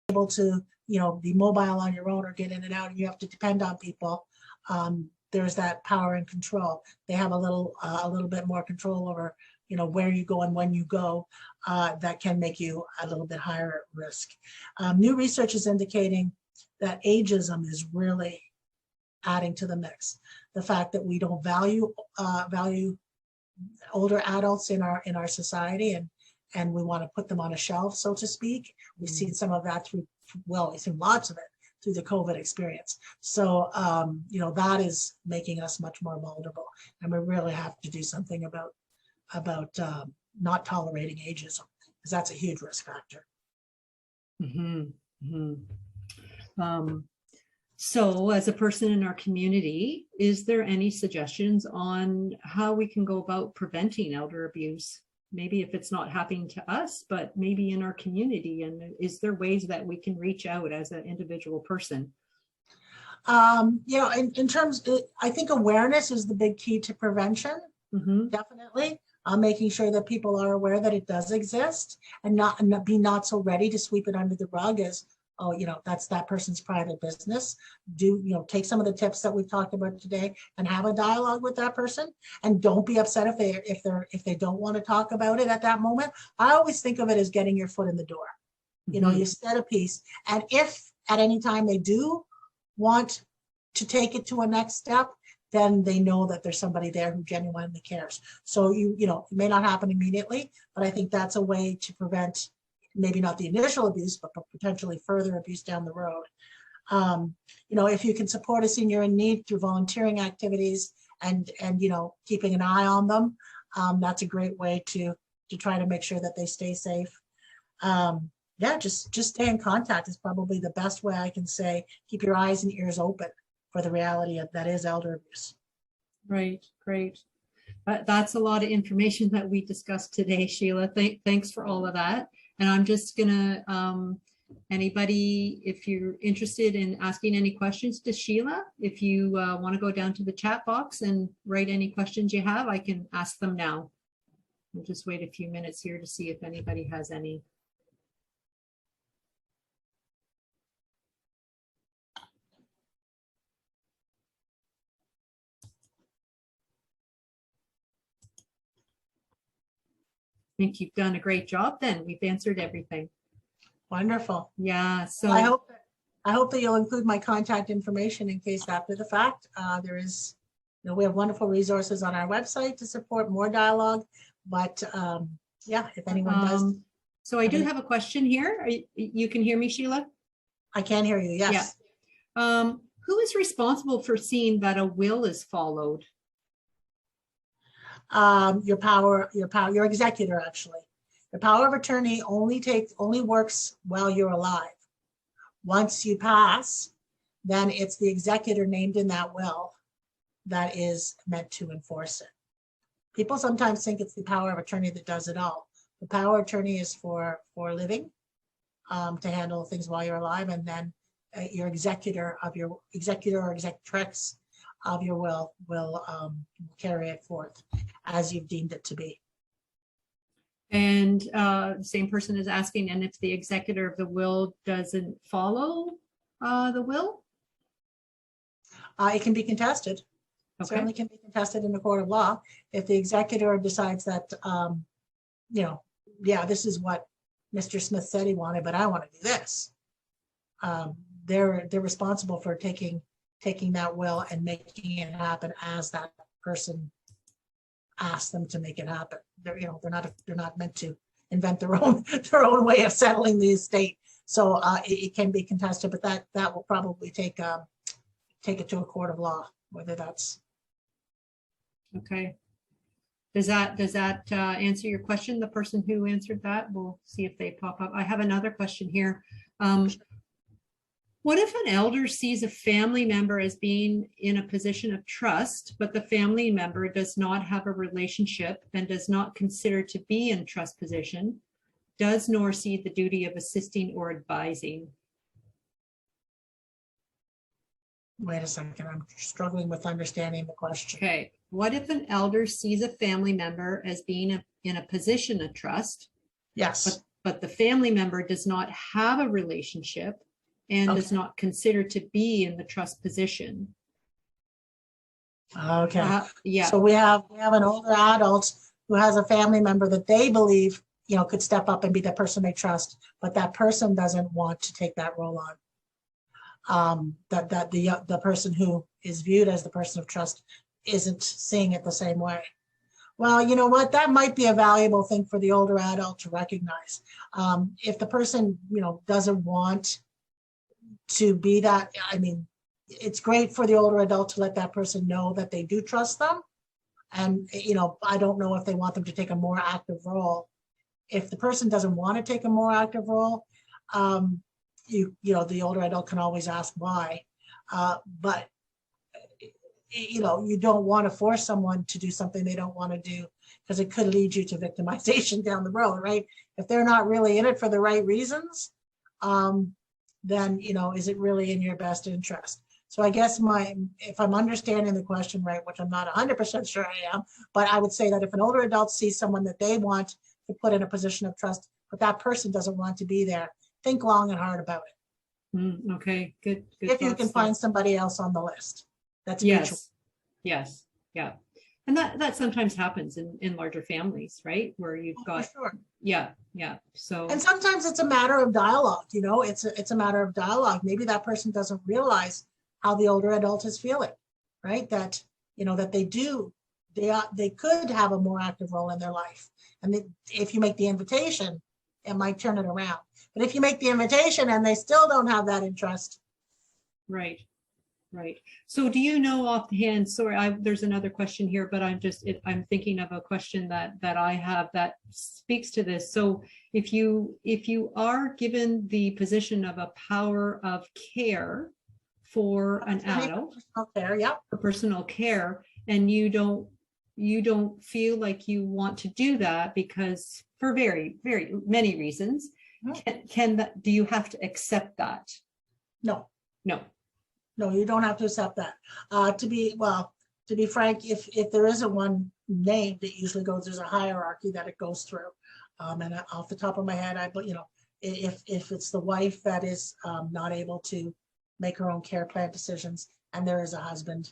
able to, be mobile on your own or get in and out, and you have to depend on people, there's that power and control. They have a little bit more control over, where you go and when you go, that can make you a little bit higher risk. New research is indicating that ageism is really adding to the mix. The fact that we don't value older adults in our society, and we want to put them on a shelf, so to speak. We've seen some of that we've seen lots of it through the COVID experience. So, that is making us much more vulnerable, and we really have to do something about not tolerating ageism, because that's a huge risk factor. So as a person in our community, is there any suggestions on how we can go about preventing elder abuse? Maybe if it's not happening to us, but maybe in our community, and is there ways that we can reach out as an individual person? In terms of, I think awareness is the big key to prevention. Definitely. Making sure that people are aware that it does exist, and not so ready to sweep it under the rug as, oh, that's that person's private business. Take some of the tips that we've talked about today and have a dialogue with that person, and don't be upset if they don't want to talk about it at that moment. I always think of it as getting your foot in the door. You set a piece, and if at any time they do want to take it to a next step, then they know that there's somebody there who genuinely cares. So it may not happen immediately, but I think that's a way to prevent maybe not the initial abuse, but potentially further abuse down the road. If you can support a senior in need through volunteering activities and keeping an eye on them, that's a great way to try to make sure that they stay safe. Just stay in contact is probably the best way I can say. Keep your eyes and ears open for the reality that is elder abuse. Right, great. That's a lot of information that we discussed today, Sheila. Thanks for all of that. And I'm just gonna, anybody, if you're interested in asking any questions to Sheila, if you want to go down to the chat box and write any questions you have, I can ask them now. We'll just wait a few minutes here to see if anybody has any. I think you've done a great job then. We've answered everything. Wonderful. Yeah. So I hope that you'll include my contact information in case after the fact. There is, we have wonderful resources on our website to support more dialogue, but if anyone does. So I do have a question here. You can hear me, Sheila? I can hear you, yes. Yeah. Who is responsible for seeing that a will is followed? Your executor, actually. The power of attorney only works while you're alive. Once you pass, then it's the executor named in that will that is meant to enforce it. People sometimes think it's the power of attorney that does it all. The power of attorney is for living, to handle things while you're alive, and then your executor or executrix of your will carry it forth as you've deemed it to be. And the same person is asking, and if the executor of the will doesn't follow the will? It can be contested. Okay. Certainly can be contested in the court of law. If the executor decides that, this is what Mr. Smith said he wanted, but I want to do this. They're responsible for taking that will and making it happen as that person asked them to make it happen. They're not meant to invent their own way of settling the estate. So it can be contested, but that will probably take it to a court of law, whether that's. Okay. Does that answer your question? The person who answered that, we'll see if they pop up. I have another question here. What if an elder sees a family member as being in a position of trust, but the family member does not have a relationship and does not consider to be in trust position, does nor see the duty of assisting or advising? Wait a second, I'm struggling with understanding the question. Okay, what if an elder sees a family member as being in a position of trust? Yes. but the family member does not have a relationship and is not considered to be in the trust position. Okay. Yeah. So we have an older adult who has a family member that they believe, you know, could step up and be the person they trust, but that person doesn't want to take that role on. That the person who is viewed as the person of trust isn't seeing it the same way. Well, you know what? That might be a valuable thing for the older adult to recognize. If the person, you know, doesn't want to be that, I mean, it's great for the older adult to let that person know that they do trust them. And, you know, I don't know if they want them to take a more active role. If the person doesn't want to take a more active role, you know, the older adult can always ask why. But, you know, you don't want to force someone to do something they don't want to do, because it could lead you to victimization down the road, right? If they're not really in it for the right reasons, then, you know, is it really in your best interest? So I guess if I'm understanding the question right, which I'm not 100% sure I am, but I would say that if an older adult sees someone that they want to put in a position of trust, but that person doesn't want to be there, think long and hard about it. Okay, good. If you can find somebody else on the list. That's a good choice. Yes, yeah. And that sometimes happens in larger families, right? Where you've got, sure. Yeah. So, and sometimes it's a matter of dialogue, you know, it's a matter of dialogue. Maybe that person doesn't realize how the older adult is feeling, right? That, you know, that they could have a more active role in their life. And if you make the invitation, it might turn it around. But if you make the invitation and they still don't have that interest. Right. So do you know offhand, sorry, there's another question here, but I'm thinking of a question that I have that speaks to this. So if you are given the position of a power of care for an adult, personal care, and you don't feel like you want to do that because for very, very many reasons, do you have to accept that? No, you don't have to accept that. To be frank, if there isn't one named, it usually there's a hierarchy that it goes through. And off the top of my head, you know, if it's the wife that is not able to make her own care plan decisions, and there is a husband,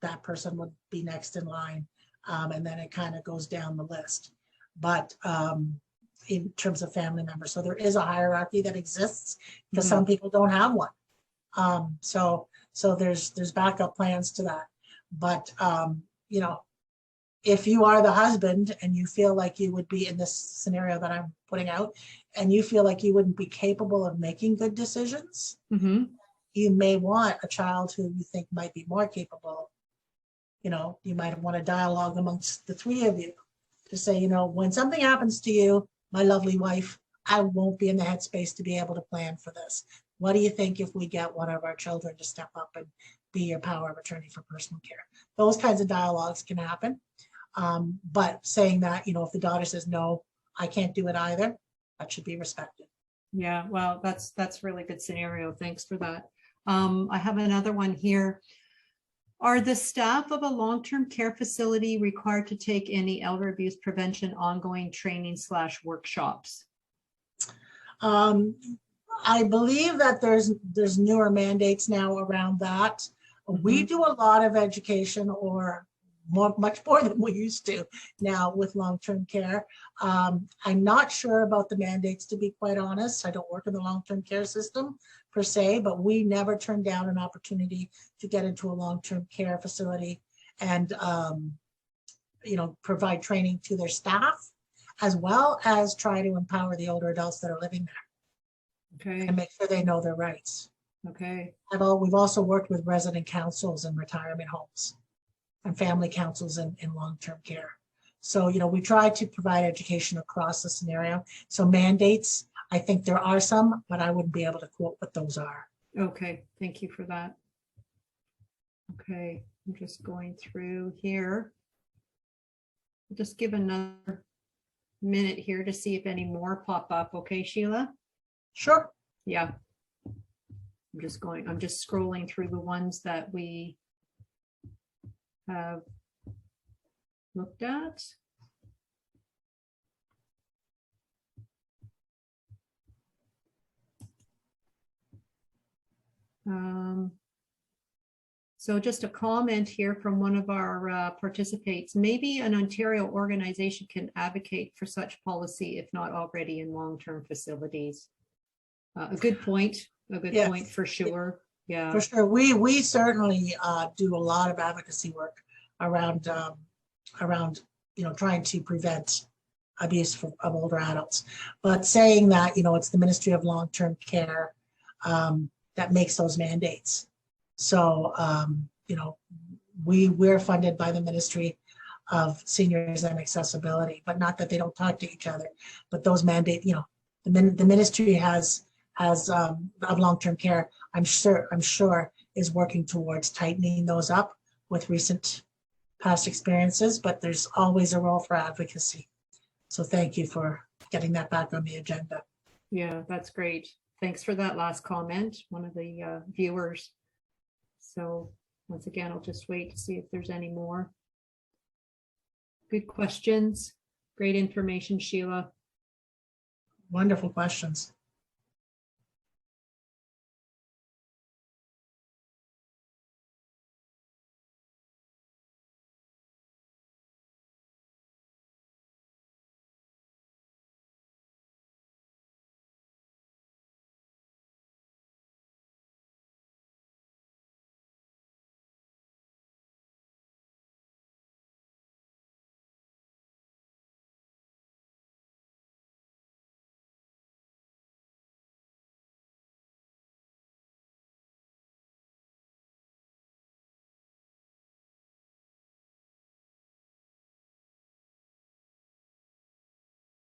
that person would be next in line. And then it kind of goes down the list. But in terms of family members, so there is a hierarchy that exists because some people don't have one. So there's backup plans to that. But, you know, if you are the husband and you feel like you would be in this scenario that I'm putting out, and you feel like you wouldn't be capable of making good decisions, you may want a child who you think might be more capable. You know, you might want a dialogue amongst the three of you to say, you know, when something happens to you, my lovely wife, I won't be in the headspace to be able to plan for this. What do you think if we get one of our children to step up and be your power of attorney for personal care? Those kinds of dialogues can happen. But saying that, you know, if the daughter says, no, I can't do it either, that should be respected. Yeah, well, that's really good scenario. Thanks for that. I have another one here. Are the staff of a long-term care facility required to take any elder abuse prevention ongoing training / workshops? I believe that there's newer mandates now around that. We do a lot of education, or much more than we used to now with long-term care. I'm not sure about the mandates, to be quite honest. I don't work in the long-term care system per se, but we never turn down an opportunity to get into a long-term care facility and you know, provide training to their staff, as well as try to empower the older adults that are living there. Okay. And make sure they know their rights. Okay. We've also worked with resident councils in retirement homes and family councils in long-term care. So, you know, we try to provide education across the scenario. So mandates, I think there are some, but I wouldn't be able to quote what those are. Okay, thank you for that. Okay, I'm just going through here. I'll just give another minute here to see if any more pop up. Okay, Sheila? Sure. Yeah. I'm just scrolling through the ones that we have looked at. So just a comment here from one of our participants. Maybe an Ontario organization can advocate for such policy if not already in long-term facilities. A good point. A good Yes. point for sure. Yeah. For sure. We certainly do a lot of advocacy work around trying to prevent abuse of older adults. But saying that, it's the Ministry of Long-Term Care that makes those mandates. So, we're funded by the Ministry of Seniors and Accessibility, but not that they don't talk to each other. But those mandate, the Ministry has of Long-Term Care, I'm sure is working towards tightening those up with recent past experiences, but there's always a role for advocacy. So thank you for getting that back on the agenda. Yeah, that's great. Thanks for that last comment, one of the viewers. So once again, I'll just wait to see if there's any more. Good questions. Great information, Sheila. Wonderful questions.